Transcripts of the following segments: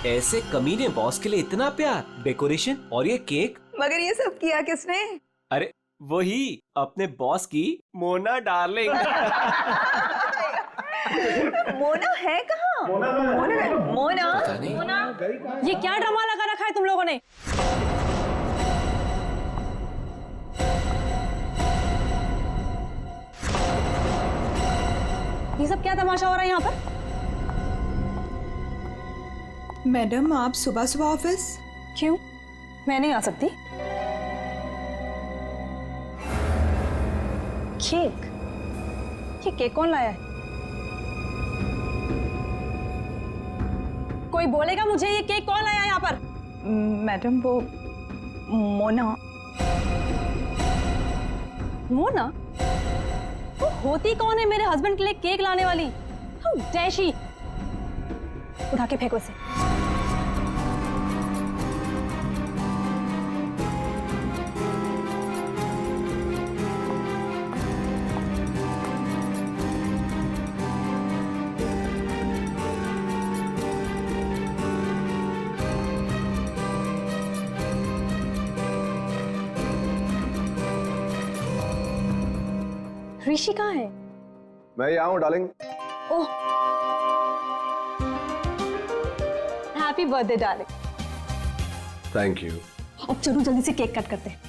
ऐसे कमीने बॉस के लिए इतना प्यार, डेकोरेशन और ये केक। मगर ये सब किया किसने? अरे वही अपने बॉस की मोना डार्लिंग। मोना है कहाँ? मोना ये क्या ड्रामा लगा रखा है तुम लोगों ने? ये सब क्या तमाशा हो रहा है यहाँ पर? मैडम आप सुबह सुबह ऑफिस? क्यों? मैं नहीं आ सकती? केक? ये केक कौन लाया है? कोई बोलेगा मुझे ये केक कौन लाया है यहाँ पर? मैडम वो मोना। मोना? वो होती कौन है मेरे हस्बैंड के लिए केक लाने वाली? How dare she? उठा के फेंको इसे। ऋषि कहाँ है? मैं यहाँ हूँ darling. Oh, happy birthday darling. Thank you. अब चलो जल्दी से केक कट करते हैं।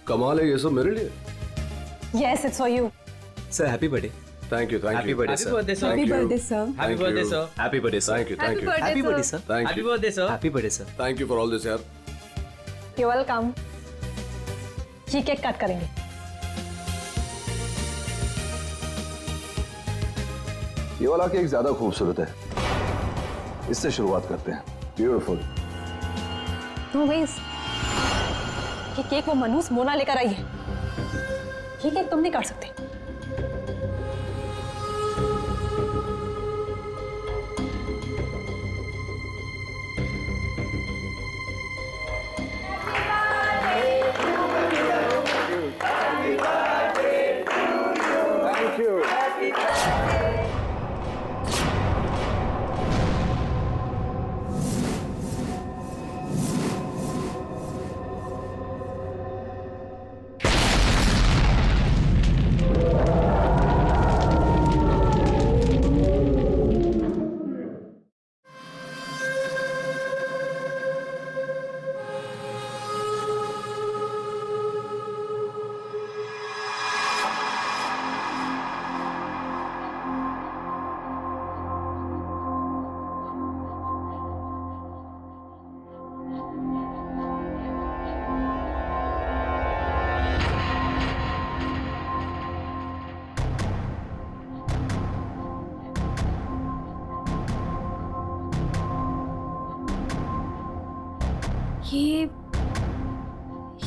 कमाल है ये सब मेरे लिए। Yes, it's for you. Sir happy birthday. Thank you thank happy you birthday sir. Happy birthday sir. Happy birthday sir. Happy birthday sir. Thank you thank you happy birthday sir. Thank you happy birthday sir. Thank you for all this यार। You're welcome. ये cake cut करेंगे। ये वाला cake ज्यादा खूबसूरत है, इससे शुरुआत करते हैं। ब्यूटीफुल। No ways. ये केक वो मनूस मोना लेकर आई है। ये केक तुम नहीं काट सकते। Thank you.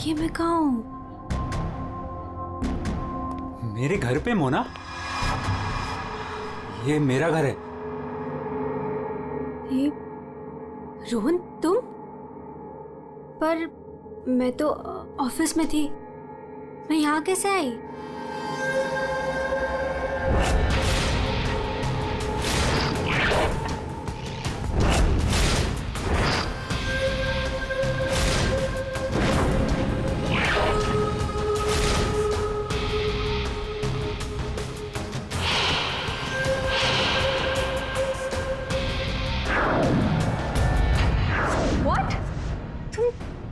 ये मैं कहाँ हूँ? मेरे घर पे मोना? ये मेरा घर है। ये रोहन तुम? पर मैं तो ऑफिस में थी, मैं यहाँ कैसे आई?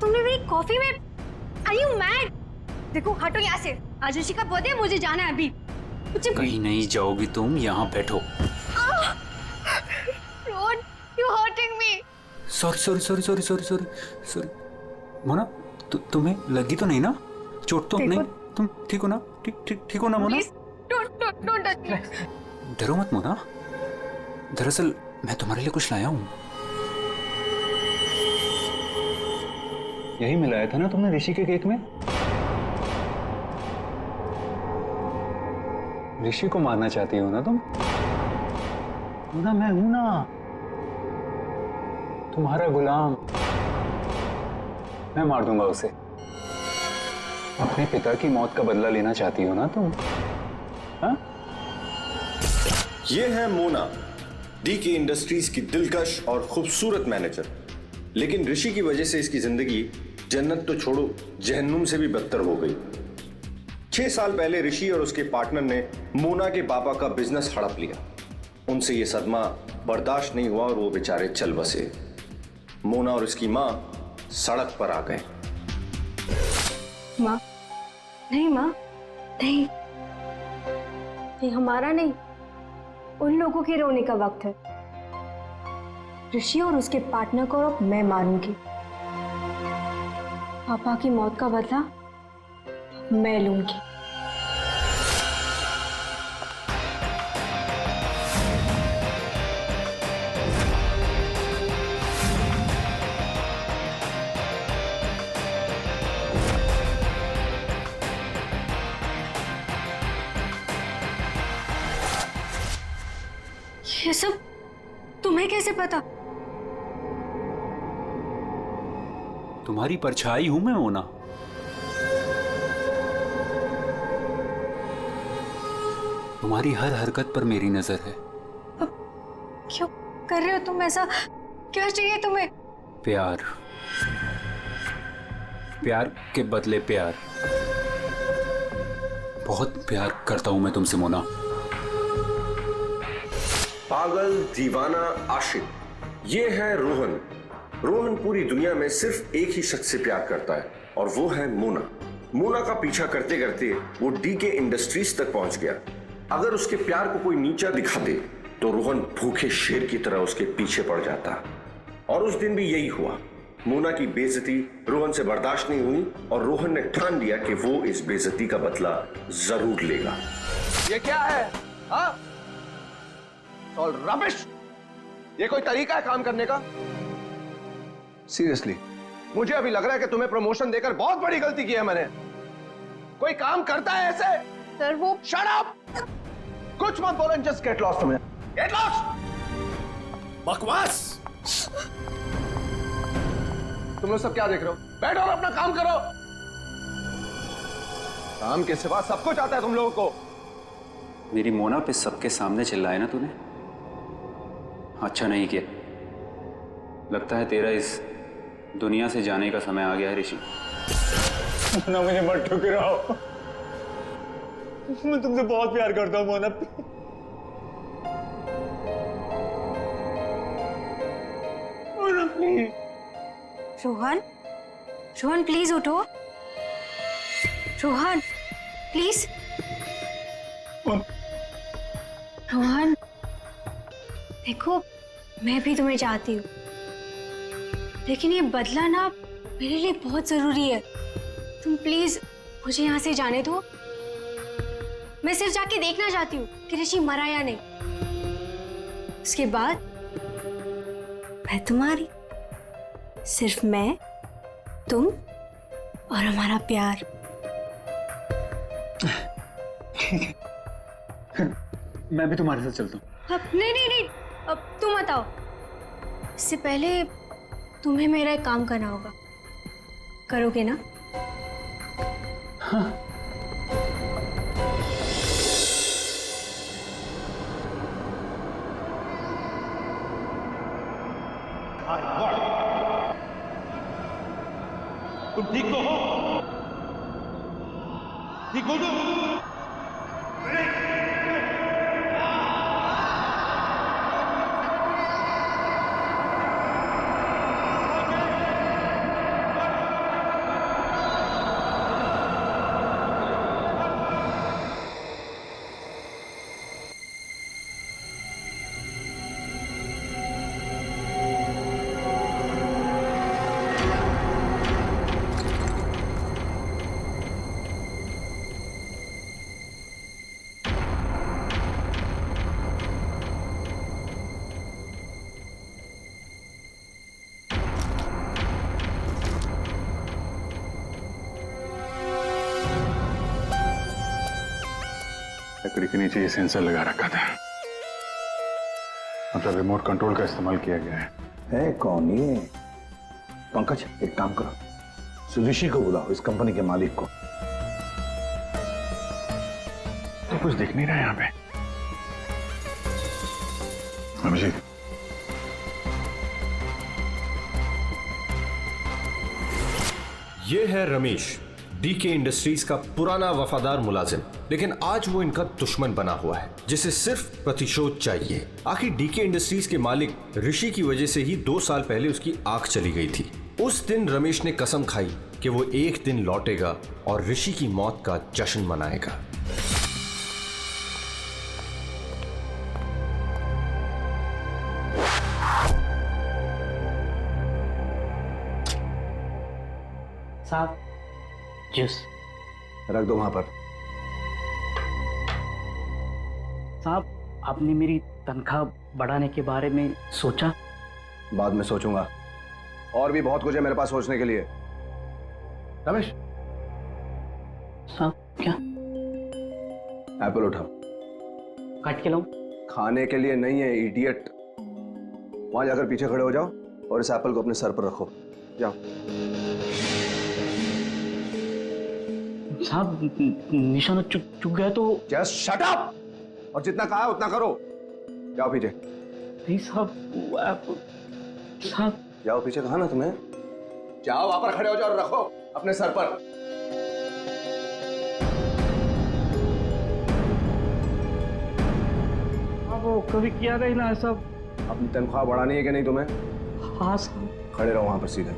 तुमने मेरी कॉफी में? Are you mad? देखो हटो यहाँ से। आज ऋषि का बर्थडे, मुझे जाना है अभी। कहीं नहीं जाओगी तुम, यहाँ बैठो। Rohan, you're hurting me. Sorry Mona, तुम्हें लगी तो नहीं ना? चोट तो नहीं? तुम ठीक हो ना? ठीक हो ना Mona? Please, don't touch me. डरो मत मोना, दरअसल मैं तुम्हारे लिए कुछ लाया हूँ। यही मिलाया था ना तुमने ऋषि के केक में? ऋषि को मारना चाहती हो ना तुम? ना मैं हूं ना, तुम्हारा गुलाम। मैं मार दूंगा उसे। अपने पिता की मौत का बदला लेना चाहती हो ना तुम? हाँ? ये है मोना, डीके इंडस्ट्रीज की दिलकश और खूबसूरत मैनेजर। लेकिन ऋषि की वजह से इसकी जिंदगी जन्नत तो छोड़ो जहन्नुम से भी बदतर हो गई। 6 साल पहले ऋषि और उसके पार्टनर ने मोना के पापा का बिजनेस हड़प लिया। उनसे यह सदमा बर्दाश्त नहीं हुआ और वो बेचारे चल बसे। मोना और उसकी माँ सड़क पर आ गए। माँ, नहीं माँ, नहीं, ये हमारा नहीं, उन लोगों के रोने का वक्त है। ऋषि और उसके पार्टनर को अब मैं मारूंगी। पापा की मौत का बदला मैं लूंगी। ये सब तुम्हें कैसे पता? तुम्हारी परछाई हूं मैं मोना। तुम्हारी हर हरकत पर मेरी नजर है। क्यों कर रहे हो तुम ऐसा? क्या चाहिए तुम्हें? प्यार, प्यार के बदले प्यार। बहुत प्यार करता हूं मैं तुमसे मोना। पागल, दीवाना, आशिक, ये है रोहन। रोहन पूरी दुनिया में सिर्फ एक ही शख्स से प्यार करता है और वो है मोना। मोना का पीछा करते करते वो डीके इंडस्ट्रीज तक पहुंच गया। अगर उसके प्यार को कोई नीचा दिखा दे तो रोहन भूखे शेर की तरह उसके पीछे पड़ जाता। और उस दिन भी यही हुआ। मोना की बेइज्जती रोहन से बर्दाश्त नहीं हुई और रोहन ने ठान लिया कि वो इस बेइज्जती का बदला जरूर लेगा। ये क्या है? हाँ? All rubbish. ये कोई तरीका है काम करने का? सीरियसली मुझे अभी लग रहा है कि तुम्हें प्रमोशन देकर बहुत बड़ी गलती की है मैंने। कोई काम करता है ऐसे? सर वो शट अप! कुछ मत बोलो, जस्ट गेट लॉस्ट। तुम्हें गेट लॉस्ट। बकवास। तुम लोग सब क्या देख रहे हो? बैठो और अपना काम करो। काम के सिवा सब कुछ आता है तुम लोगों को। मेरी मोना पे सबके सामने चिल्लाए ना तूने? अच्छा नहीं किया। लगता है तेरा इस दुनिया से जाने का समय आ गया है ऋषि। मोना, मुझे मत ठुकराओ। मैं तुमसे बहुत प्यार करता हूँ मोना। मोना प्लीज। रोहन, रोहन प्लीज उठो। रोहन प्लीज। रोहन देखो, मैं भी तुम्हें चाहती हूँ, लेकिन ये बदला ना मेरे लिए बहुत जरूरी है। तुम प्लीज मुझे यहाँ से जाने दो। मैं सिर्फ जाके देखना चाहती हूँ कि ऋषि मरा या नहीं। उसके बाद मैं तुम्हारी, सिर्फ मैं, तुम और हमारा प्यार। मैं भी तुम्हारे साथ चलता हूँ। अब नहीं नहीं नहीं, अब तुम बताओ। इससे पहले तुम्हें मेरा एक काम करना होगा। करोगे ना? हाँ। तुम ठीक तो हो? ठीक हो तुम? लकड़ी के नीचे ये सेंसर लगा रखा था, मतलब रिमोट कंट्रोल का इस्तेमाल किया गया है कौन ये? पंकज, एक काम करो, ऋषि को बुलाओ, इस कंपनी के मालिक को। तो कुछ दिख नहीं रहा यहाँ पे। अभिषेक, ये है रमेश, डीके इंडस्ट्रीज का पुराना वफादार मुलाजिम, लेकिन आज वो इनका दुश्मन बना हुआ है जिसे सिर्फ प्रतिशोध चाहिए। आखिर डीके इंडस्ट्रीज के मालिक ऋषि की वजह से ही 2 साल पहले उसकी आंख चली गई थी। उस दिन रमेश ने कसम खाई कि वो एक दिन लौटेगा और ऋषि की मौत का जश्न मनाएगा। साहब जूस रख दो वहां पर। साहब, आपने मेरी तनख्वाह बढ़ाने के बारे में सोचा? बाद में सोचूंगा, और भी बहुत कुछ है मेरे पास सोचने के लिए। रमेश, साहब क्या? एप्पल उठाओ। काट के लाऊं? खाने के लिए नहीं है इडियट। वहां जाकर पीछे खड़े हो जाओ और इस एप्पल को अपने सर पर रखो। जाओ। साहब निशाना चुक गया तो? जस्ट शट अप, और जितना कहा उतना करो। जाओ पीछे। नहीं साहब, साहब जाओ पीछे, कहा ना तुम्हें। जाओ वहां पर खड़े हो जाओ और रखो अपने सर पर। वो कभी किया नहीं ना साहब। अपनी तनख्वाह बढ़ानी है कि नहीं तुम्हें? हाँ साहब। खड़े रहो वहां पर सीधे।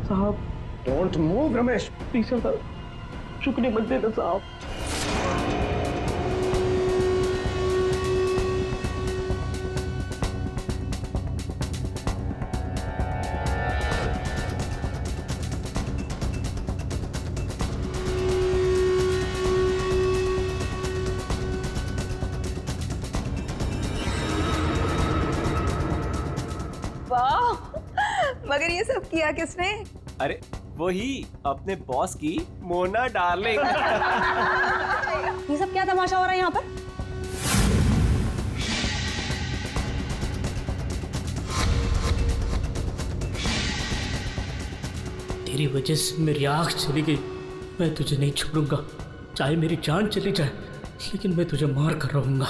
साहब डोंट मूव रमेश। प्लीज साहब, चुकने मत देना साहब। वाह, मगर ये सब किया किसने? अरे वही अपने बॉस की मोना डार्लिंग। ये सब क्या तमाशा हो रहा है यहाँ पर? तेरी वजह से मेरी आँख चली गई। मैं तुझे नहीं छोड़ूंगा, चाहे मेरी जान चली जाए, लेकिन मैं तुझे मार कर रहूंगा।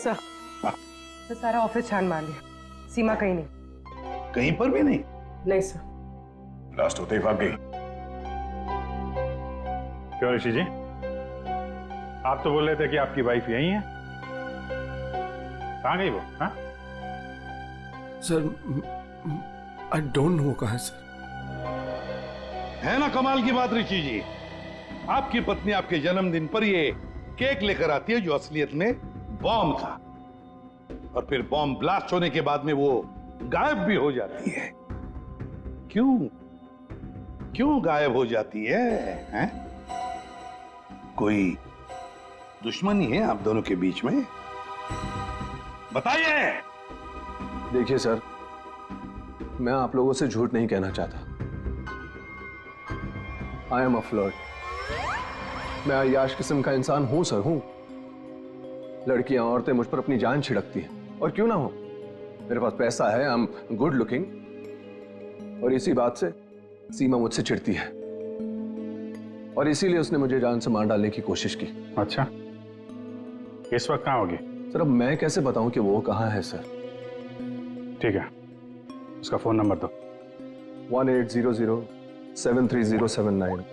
सर सारा ऑफिस छान मार लिया, सीमा कहीं नहीं। कहीं पर भी नहीं? नहीं सर। लास्ट होते ही भाग गई। क्यों ऋषि जी, आप तो बोल रहे थे कि आपकी वाइफ यही है, कहाँ गई वो? हाँ सर, आई डोंट नो कहाँ है सर। है ना कमाल की बात ऋषि जी, आपकी पत्नी आपके जन्मदिन पर ये केक लेकर आती है जो असलियत में बॉम्ब था, और फिर बॉम्ब ब्लास्ट होने के बाद में वो गायब भी हो जाती है। क्यों क्यों गायब हो जाती है, हैं? कोई दुश्मनी है आप दोनों के बीच में? बताइए। देखिए सर, मैं आप लोगों से झूठ नहीं कहना चाहता। I am a flirt. मैं अय्याश किस्म का इंसान हूं सर, हूं। लड़कियां, औरतें मुझ पर अपनी जान छिड़कती हैं, और क्यों ना हो। मेरे पास पैसा है, आई एम गुड लुकिंग, और इसी बात से सीमा मुझसे चिढ़ती है, और इसीलिए उसने मुझे जान से मार डालने की कोशिश की। अच्छा, इस वक्त कहाँ होगी? सर अब मैं कैसे बताऊं कि वो कहाँ है सर। ठीक है, उसका फोन नंबर दो। 1800-73079।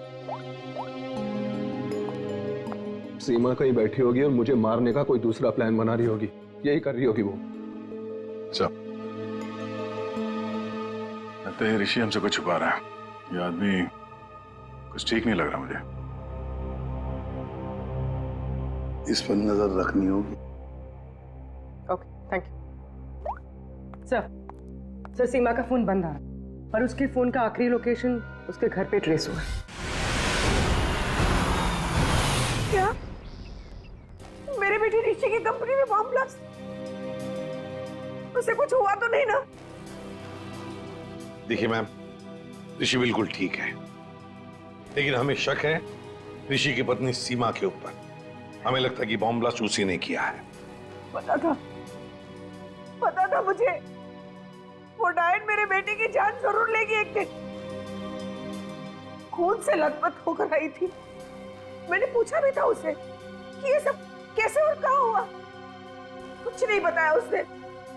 सीमा कहीं बैठी होगी और मुझे मारने का कोई दूसरा प्लान बना रही होगी, यही कर रही होगी वो। लगता है ऋषि हमसे कुछ छुपा रहा है। ये आदमी कुछ ठीक नहीं लग रहा मुझे। इस पर नजर रखनी होगी। Okay, thank you sir. Sir Seema का फोन बंद आ रहा, पर उसके फोन का आखिरी लोकेशन उसके घर पे ट्रेस हुआ है। क्या? मेरे बेटे ऋषि की कंपनी में बॉम्ब ब्लास्ट? उसे कुछ हुआ तो नहीं ना? देखिए मैम, ऋषि बिल्कुल ठीक है, लेकिन हमें शक है ऋषि की पत्नी सीमा के ऊपर। हमें लगता है कि बॉम्ब ब्लास्ट उसी ने किया है। पता था मुझे। वो डायन मेरे बेटे की जान जरूर लेगी एक दिन। खून से लथपथ होकर आई थी। मैंने पूछा भी था उसे कि ये सब कैसे और कहाँ हुआ। कुछ नहीं बताया उसने।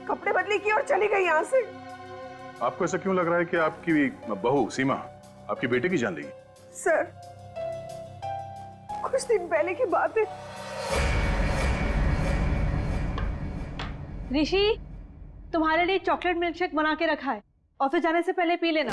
कपड़े बदली की और चली गई यहाँ से। आपको ऐसा क्यों लग रहा है कि आपकी बहू सीमा आपकी बेटे की जान लेगी? सर, कुछ दिन पहले की बात है। ऋषि, तुम्हारे लिए चॉकलेट मिल्कशेक बना के रखा है, ऑफिस जाने से पहले पी लेना।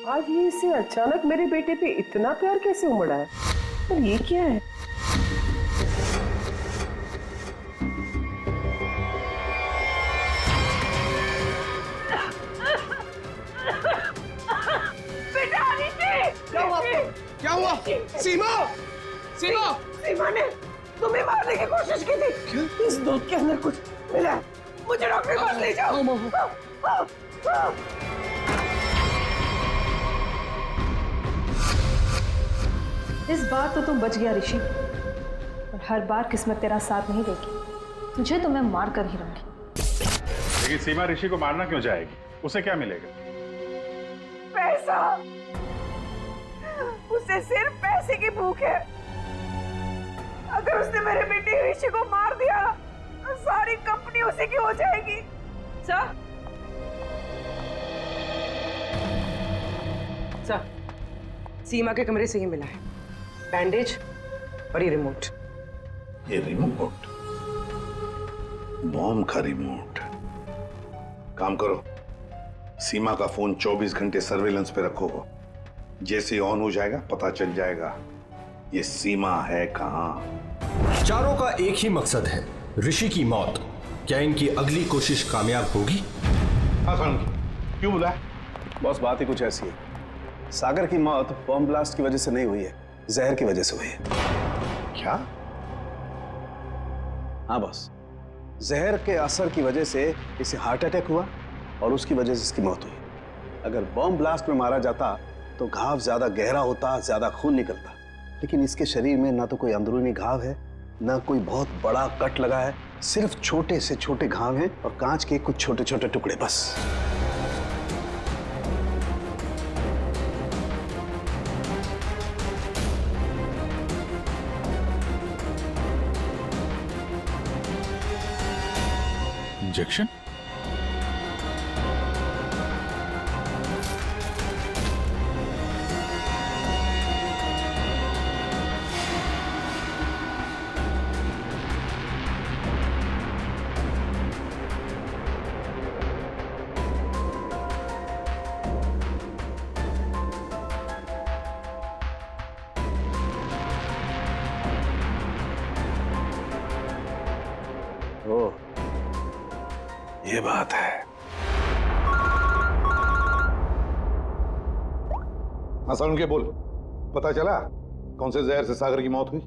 आज ये इससे अचानक मेरे बेटे पे इतना प्यार कैसे उमड़ा है? और ये क्या है? बेटा ऋषि! क्या हुआ? क्या हुआ? सीमा! सीमा! सीमा ने तुम्हें मारने की कोशिश की थी। इस दूध के अंदर कुछ मिला है। मुझे डॉक्टर के पास ले जाओ। इस बार तो तुम बच गया ऋषि, और हर बार किस्मत तेरा साथ नहीं देगी। तुझे तो मैं मार कर ही रहूंगी। लेकिन सीमा ऋषि को मारना क्यों चाहेगी? उसे क्या मिलेगा? पैसा। उसे सिर्फ पैसे की भूख है। अगर उसने मेरे बेटे ऋषि को मार दिया तो सारी कंपनी उसी की हो जाएगी। सर, सीमा के कमरे से ही मिला है बैंडेज और ये रिमोट। ये रिमोट? बॉम्ब का रिमोट? काम करो, सीमा का फोन 24 घंटे सर्वेलेंस पे रखो। जैसे ऑन हो जाएगा पता चल जाएगा ये सीमा है कहां। चारों का एक ही मकसद है, ऋषि की मौत। क्या इनकी अगली कोशिश कामयाब होगी? हाँ सर, क्यों बुलाया? बॉस, बात ही कुछ ऐसी है। सागर की मौत बॉम्ब ब्लास्ट की वजह से नहीं हुई है, जहर की वजह से हुई है। क्या? हाँ बॉस, जहर के असर की वजह से इसे हार्ट अटैक हुआ और उसकी वजह से इसकी मौत हुई। अगर बॉम्ब ब्लास्ट में मारा जाता तो घाव ज्यादा गहरा होता, ज्यादा खून निकलता, लेकिन इसके शरीर में ना तो कोई अंदरूनी घाव है, ना कोई बहुत बड़ा कट लगा है। सिर्फ छोटे से छोटे घाव हैं और कांच के कुछ छोटे छोटे टुकड़े बस। इंजेक्शन? ओह, ये बात है। हाँ सर, उनके बोल, पता चला कौन से जहर से सागर की मौत हुई?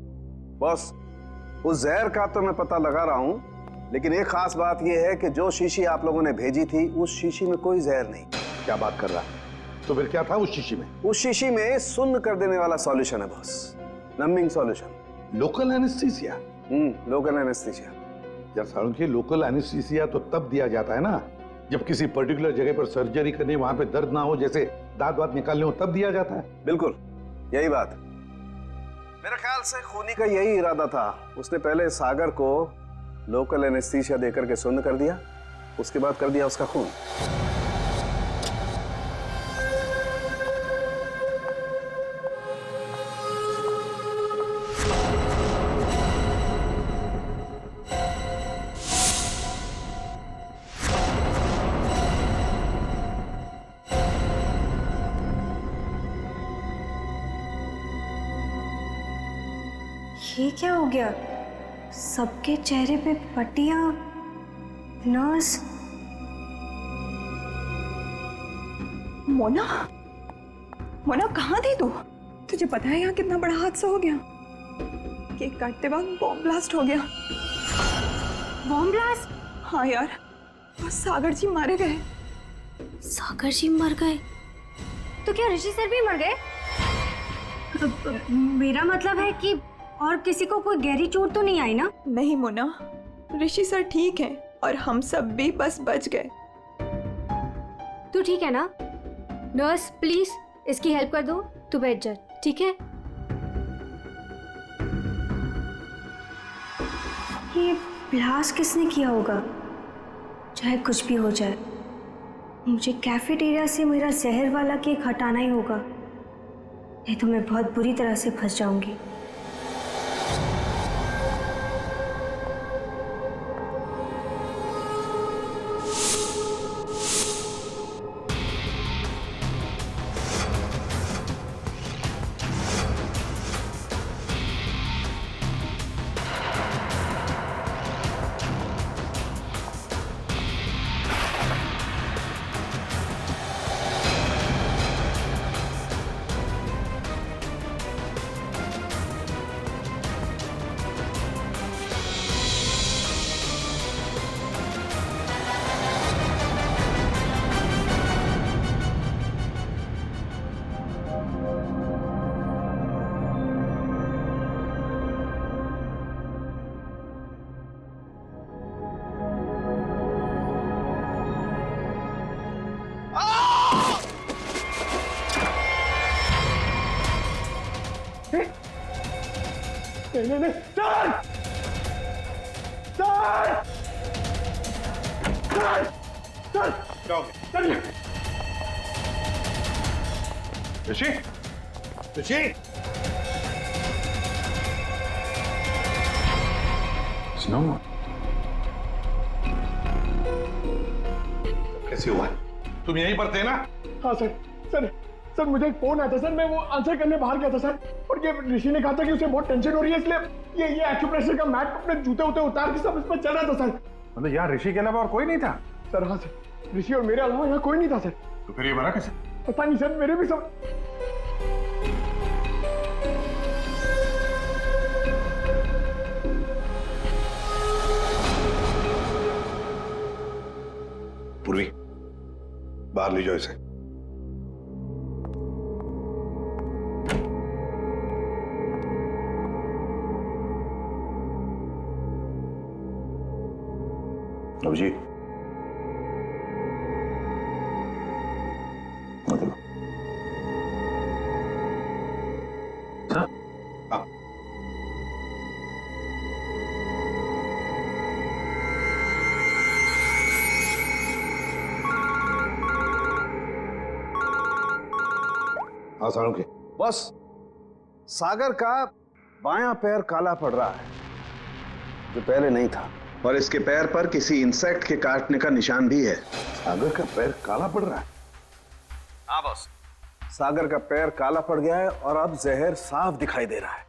बॉस, उस जहर का तो मैं पता लगा रहा हूं, लेकिन एक खास बात यह है कि जो शीशी आप लोगों ने भेजी थी उस शीशी में कोई जहर नहीं। क्या बात कर रहा है? तो फिर क्या था उस शीशी में? उस शीशी में सुन्न कर देने वाला सॉल्यूशन है boss, numbing solution. Local anaesthesia? Local anaesthesia. यार सारुण के, लोकल एनेस्थीसिया तो तब दिया जाता है ना जब किसी पर्टिकुलर जगह पर सर्जरी करनी, वहां पे दर्द ना हो, जैसे दांत वात निकालने हो, तब दिया जाता है। बिल्कुल यही बात। मेरा ख्याल से खूनी का यही इरादा था। उसने पहले सागर को लोकल एनेस्थीसिया देकर के सुन्न कर दिया, उसके बाद कर दिया उसका खून। ये क्या हो गया? सबके चेहरे पे पट्टियां, नर्स। मोना, मोना कहाँ थी तू? तुझे पता है यहाँ कितना बड़ा हादसा हो गया? केक काटते वक्त बॉम्ब ब्लास्ट हो गया। Bomb blast? हाँ यार, और सागर जी मारे गए। सागर जी मर गए? तो क्या ऋषि सर भी मर गए? मेरा मतलब है कि और किसी को कोई गहरी चोट तो नहीं आई ना? नहीं मोना, ऋषि सर ठीक है और हम सब भी बस बच गए। तू ठीक है ना? नर्स प्लीज इसकी हेल्प कर दो, तू बैठ जा, ठीक है? ये ब्लास्ट किसने किया होगा? चाहे कुछ भी हो जाए, मुझे कैफेटेरिया से मेरा जहर वाला केक हटाना ही होगा, नहीं तो मैं बहुत बुरी तरह से फंस जाऊंगी। नहीं, सर! सर! सर! सर! क्या हो गया? सर! ऋषि? ऋषि? स्नो, कैसे हुआ? तुम यहीं पर थे ना? हाँ सर, सर सर मुझे एक फोन आया था सर, मैं वो आंसर करने बाहर गया था सर, और ये ऋषि ने कहा था कि उसे बहुत टेंशन हो रही है, इसलिए ये एक्यूप्रेशर का मैट अपने जूते उते उतार के सब इसमें चल रहा था सर। मतलब यहाँ ऋषि के अलावा और कोई नहीं था? सर हाँ सर, ऋषि और मेरे अलावा यहाँ कोई नहीं था सर। तो फिर ये बना कैसे? पता नहीं सर, मेरे भी सब। पूर्वी, बाहर ले जाओ इसे। जी मतलब हाँ हाँ साणु के बस सागर का बायां पैर काला पड़ रहा है, जो पहले नहीं था, और इसके पैर पर किसी इंसेक्ट के काटने का निशान भी है। सागर का पैर काला पड़ रहा है? हाँ बॉस, सागर का पैर काला पड़ गया है और अब जहर साफ दिखाई दे रहा है।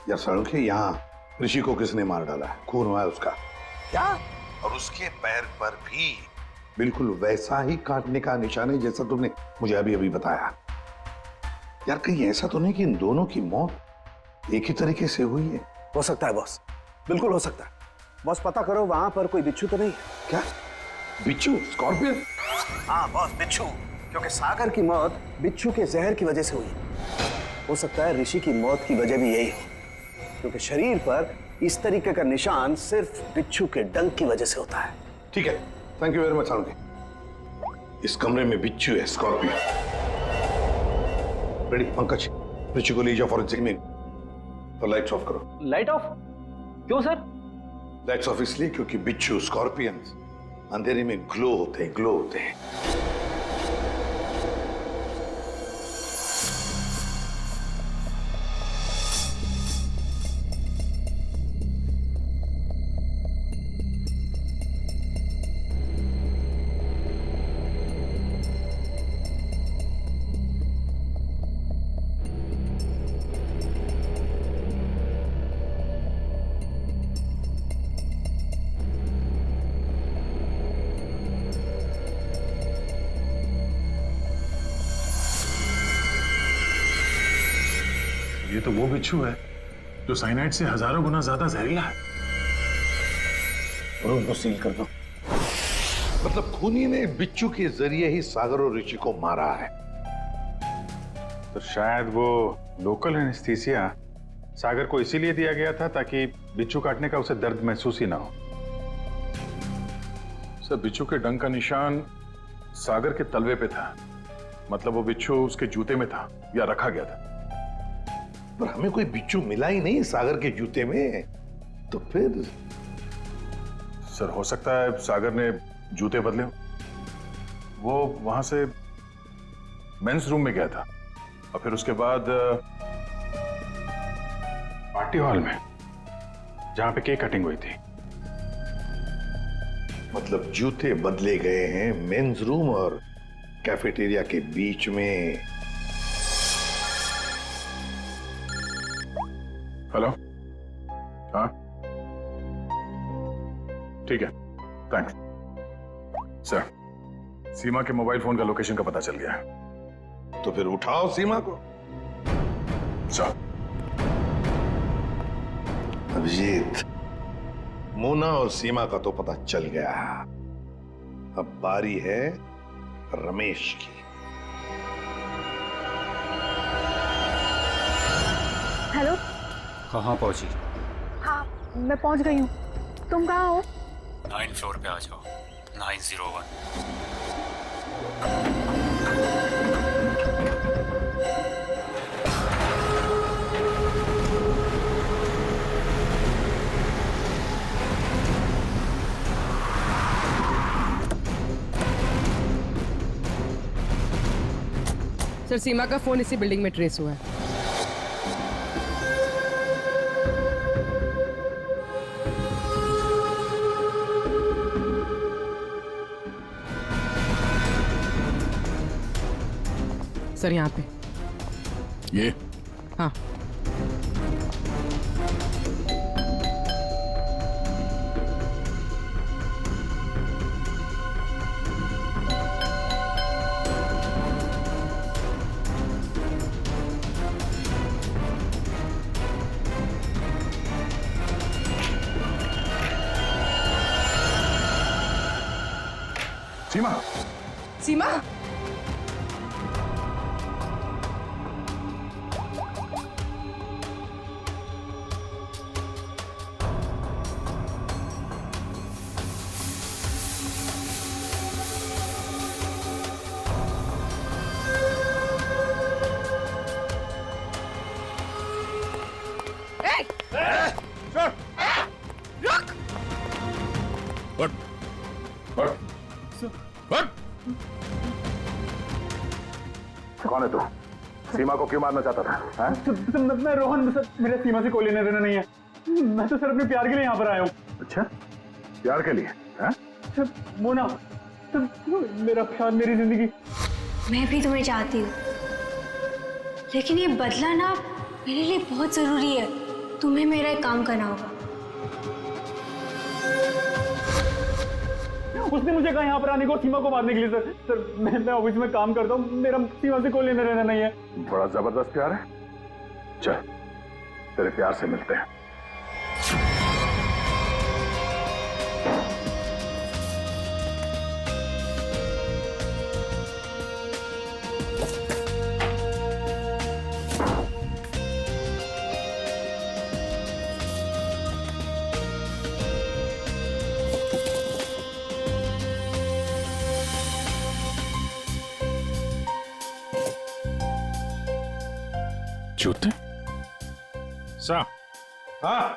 यार साणु के, यहाँ ऋषि को किसने मार डाला है? खून हुआ है उसका। क्या? और उसके पैर पर भी बिल्कुल वैसा ही काटने का निशान है जैसा तुमने मुझे अभी अभी बताया। यार कहीं ऐसा तो नहीं कि इन दोनों की मौत एक ही तरीके से हुई है? हो सकता है बॉस, बिल्कुल हो सकता है। बॉस पता करो वहां पर कोई बिच्छू तो नहीं है? क्या बिच्छू? स्कॉर्पियन? हाँ बॉस, बिच्छू, क्योंकि सागर की मौत बिच्छू के जहर की वजह से हुई। हो सकता है ऋषि की मौत की वजह भी यही हो, क्योंकि शरीर पर इस तरीके का निशान सिर्फ बिच्छू के डंक की वजह से होता है। ठीक है, थैंक यू वेरी मच साणु। इस कमरे में बिच्छू है, स्कॉर्पियन। रेडी पंकज, ऋषि को ले जाओ फॉरेंसिक में। तो लाइट्स ऑफ करो। Light of? क्यों सर? लाइट्स ऑफ इसलिए क्योंकि बिच्छू स्कॉर्पियन अंधेरे में ग्लो होते हैं, ग्लो होते हैं। ये तो वो बिच्छू है जो साइनाइड से हजारों गुना ज्यादा जहरीला है। और उनको सील कर दो। मतलब खूनी ने बिच्छू के जरिए ही सागर और ऋषि को मारा है। तो शायद वो लोकल एनेस्थीसिया सागर को इसीलिए दिया गया था ताकि बिच्छू काटने का उसे दर्द महसूस ही ना हो। सर, बिच्छू के डंक का निशान सागर के तलवे पे था, मतलब वो बिच्छू उसके जूते में था या रखा गया था। पर हमें कोई बिच्छू मिला ही नहीं सागर के जूते में, तो फिर? सर, हो सकता है सागर ने जूते बदले हो। वो वहां से मेंस रूम में गया था और फिर उसके बाद पार्टी हॉल में जहां पे केक कटिंग हुई थी। मतलब जूते बदले गए हैं मेंस रूम और कैफेटेरिया के बीच में। हेलो, हाँ ठीक है, थैंक्स सर। सीमा के मोबाइल फोन का लोकेशन का पता चल गया है। तो फिर उठाओ सीमा को। सर। अभिजीत, मोना और सीमा का तो पता चल गया, अब बारी है रमेश की। हेलो। कहाँ पहुंची? हाँ, मैं पहुंच गई हूँ। तुम कहाँ हो? 9 फ्लोर पे आ जाओ, 901। सर, सीमा का फोन इसी बिल्डिंग में ट्रेस हुआ है। सर, यहाँ पे ये? हाँ। सीमा, सीमा, कौन है तू? सीमा को क्यों मारना चाहता था? मैं रोहन, सर मेरे सीमा से कोई लेना देना नहीं है। मैं तो सर अपने प्यार के लिए यहाँ पर आया हूँ। अच्छा, प्यार के लिए? सर मोना, सर मेरा प्यार, मेरी जिंदगी। मैं भी तुम्हें चाहती हूँ, लेकिन ये बदला ना मेरे लिए बहुत जरूरी है। तुम्हें मेरा एक काम करना होगा। उसने मुझे कहा यहाँ पर आने को, सीमा को मारने के लिए। सर सर मैं ऑफिस में काम करता हूँ, मेरा सीमा से कोई लेना देना नहीं है। बड़ा जबरदस्त प्यार है। चल, तेरे प्यार से मिलते हैं। जूते? सर, हाँ,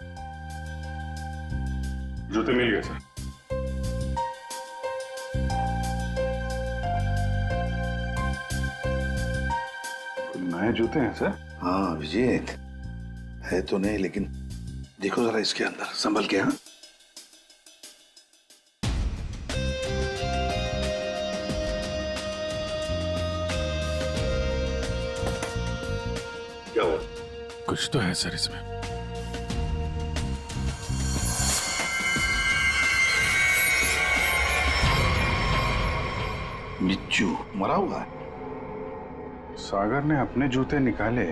जूते मिल गए सर। नए जूते हैं सर? हाँ अभिजीत, है तो नहीं, लेकिन देखो जरा इसके अंदर, संभल के। हाँ, क्या हुआ? कुछ तो है सर इसमें। बिच्छू मरा हुआ है। सागर ने अपने जूते निकाले,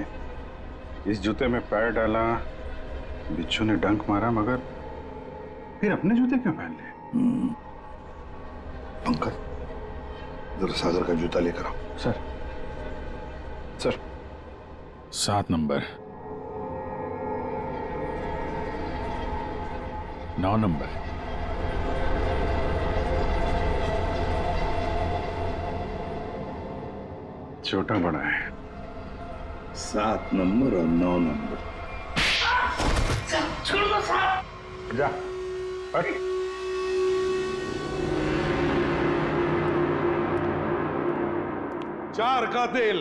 इस जूते में पैर डाला, बिच्छू ने डंक मारा, मगर फिर अपने जूते क्यों पहन लिए? पंकज, जरा सागर का जूता लेकर आओ। सर, सर 7 नंबर, 9 नंबर, छोटा बड़ा है। 7 नंबर और 9 नंबर। जा हट। चार कातिल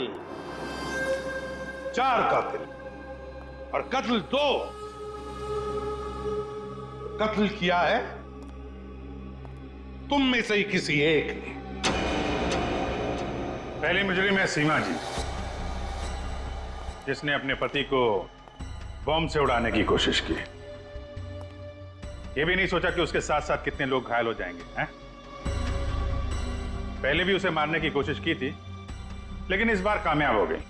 और कत्ल 2। कत्ल किया है तुम में से ही किसी एक ने। पहली मुजरिम है सीमा जी, जिसने अपने पति को बॉम्ब से उड़ाने की कोशिश की। ये भी नहीं सोचा कि उसके साथ साथ कितने लोग घायल हो जाएंगे, हैं? पहले भी उसे मारने की कोशिश की थी, लेकिन इस बार कामयाब हो गई।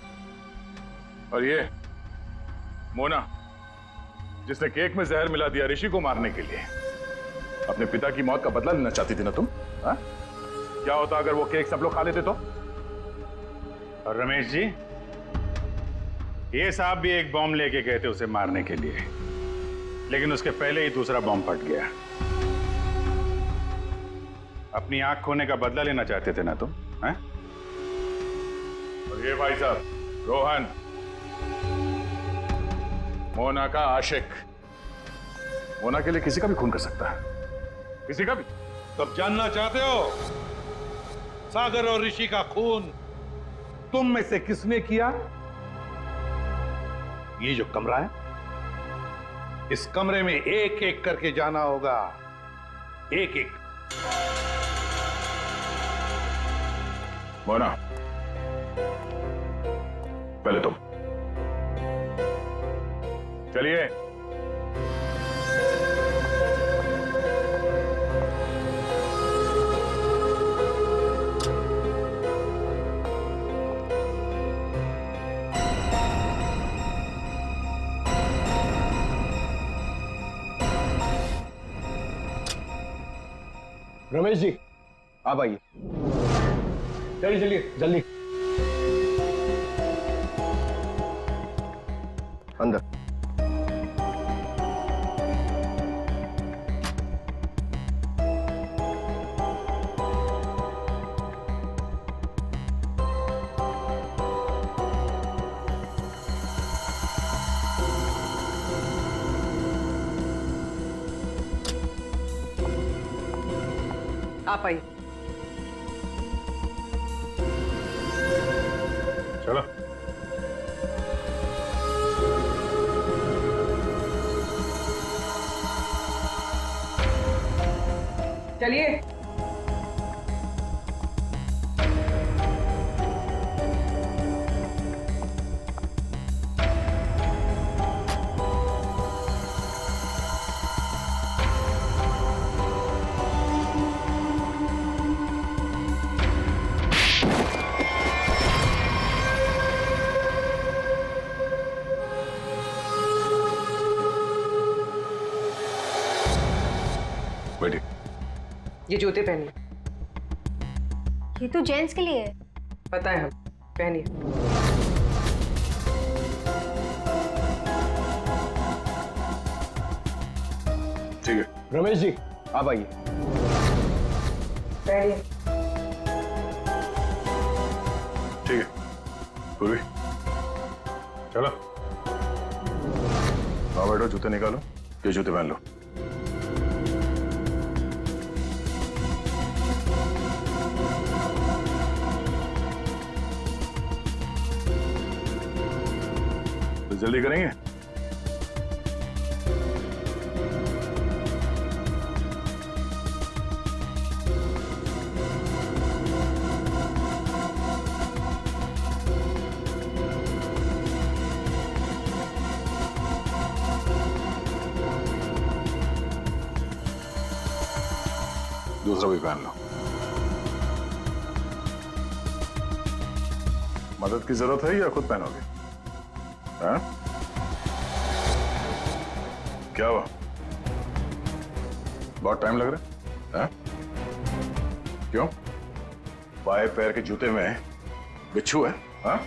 और ये मोना, जिसने केक में जहर मिला दिया ऋषि को मारने के लिए, अपने पिता की मौत का बदला लेना चाहती थी ना तुम? हा? क्या होता अगर वो केक सब लोग खा लेते तो? और रमेश जी, ये साहब भी एक बॉम्ब लेके गए थे उसे मारने के लिए, लेकिन उसके पहले ही दूसरा बॉम्ब फट गया। अपनी आंख खोने का बदला लेना चाहते थे ना तुम, हैं? और ये भाई साहब रोहन, मोना का आशिक, मोना के लिए किसी का भी खून कर सकता है, किसी का भी। तब जानना चाहते हो सागर और ऋषि का खून तुम में से किसने किया? ये जो कमरा है, इस कमरे में एक एक करके जाना होगा, एक एक। मोना, पहले तुम चलिए। रमेश जी आप आइए, चलिए चलिए जल्दी अंदर। आप आइए। चलो। चलिए। बैठिए। ये जूते पहनिए। ये तो जेंट्स के लिए है। पता है, हम पहनिए। ठीक है। रमेश जी आप आइए, पहनिए। ठीक है पूर्वी, चलो। आओ बैठो, जूते निकालो, ये जूते पहन लो। तो जल्दी करेंगे। दूसरा भी पहन लो। मदद की जरूरत है या खुद पहनोगे? हाँ? क्या हुआ? बहुत टाइम लग रहा है? हाँ? क्यों? बाएं पैर के जूते में बिच्छू है? हाँ?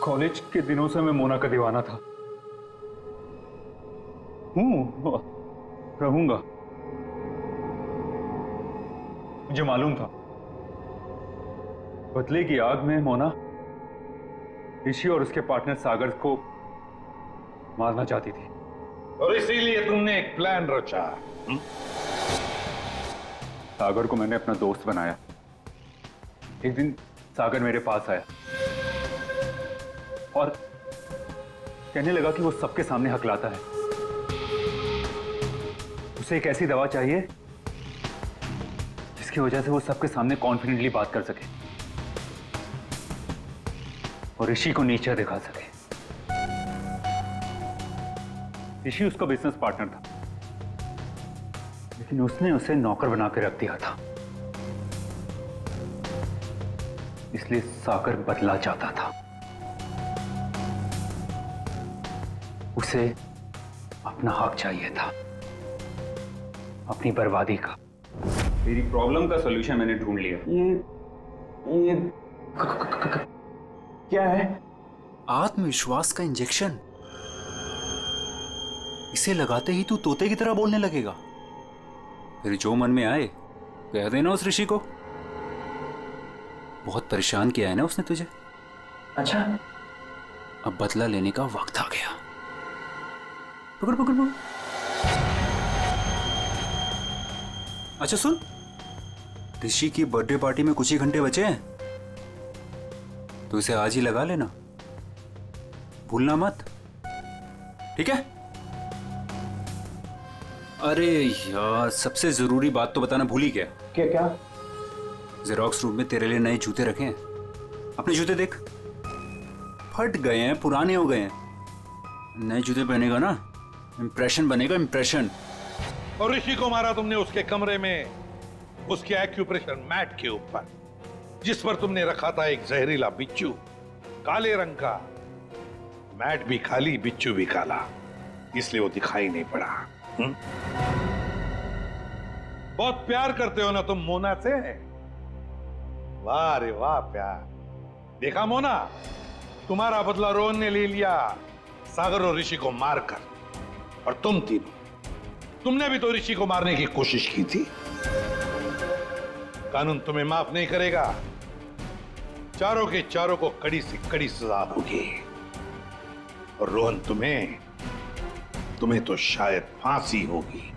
कॉलेज के दिनों से मैं मोना का दीवाना था, रहूंगा। मुझे मालूम था बदले की आग में मोना ऋषि और उसके पार्टनर सागर को मारना चाहती थी, और इसीलिए तुमने एक प्लान रचा। सागर को मैंने अपना दोस्त बनाया। एक दिन सागर मेरे पास आया और कहने लगा कि वो सबके सामने हकलाता है। उसे एक ऐसी दवा चाहिए जिसकी वजह से वो सबके सामने कॉन्फिडेंटली बात कर सके और ऋषि को नीचा दिखा सके। ऋषि उसका बिजनेस पार्टनर था, लेकिन उसने उसे नौकर बना के रख दिया था, इसलिए सागर बदला चाहता था। उसे अपना हक चाहिए था, अपनी बर्बादी का। मेरी प्रॉब्लम का सॉल्यूशन मैंने ढूंढ लिया। ये क्या है? आत्मविश्वास का इंजेक्शन। इसे लगाते ही तू तोते की तरह बोलने लगेगा। फिर जो मन में आए कह देना उस ऋषि को। बहुत परेशान किया है ना उसने तुझे। अच्छा, अब बदला लेने का वक्त आ गया। पकड़ पकड़ पकड़। अच्छा सुन, ऋषि की बर्थडे पार्टी में कुछ ही घंटे बचे हैं, तो इसे आज ही लगा लेना, भूलना मत, ठीक है? अरे यार, सबसे जरूरी बात तो बताना भूल ही गया। क्या क्या? जेरोक्स रूम में तेरे लिए नए जूते रखे हैं। अपने जूते देख, फट गए हैं, पुराने हो गए हैं। नए जूते पहनेगा ना, इंप्रेशन बनेगा, इंप्रेशन। और ऋषि को मारा तुमने उसके कमरे में, उसके एक्यूप्रेशर मैट के ऊपर, जिस पर तुमने रखा था एक जहरीला बिच्छू, काले रंग का। मैट भी खाली, बिच्छू भी काला, इसलिए वो दिखाई नहीं पड़ा। बहुत प्यार करते हो ना तुम मोना से? वाह रे वाह प्यार। देखा मोना, तुम्हारा बदला रोहन ने ले लिया सागर और ऋषि को मारकर। और तुम तीनों, तुमने भी तो ऋषि को मारने की कोशिश की थी। कानून तुम्हें माफ नहीं करेगा। चारों के चारों को कड़ी से कड़ी सजा होगी। और रोहन, तुम्हें तो शायद फांसी होगी।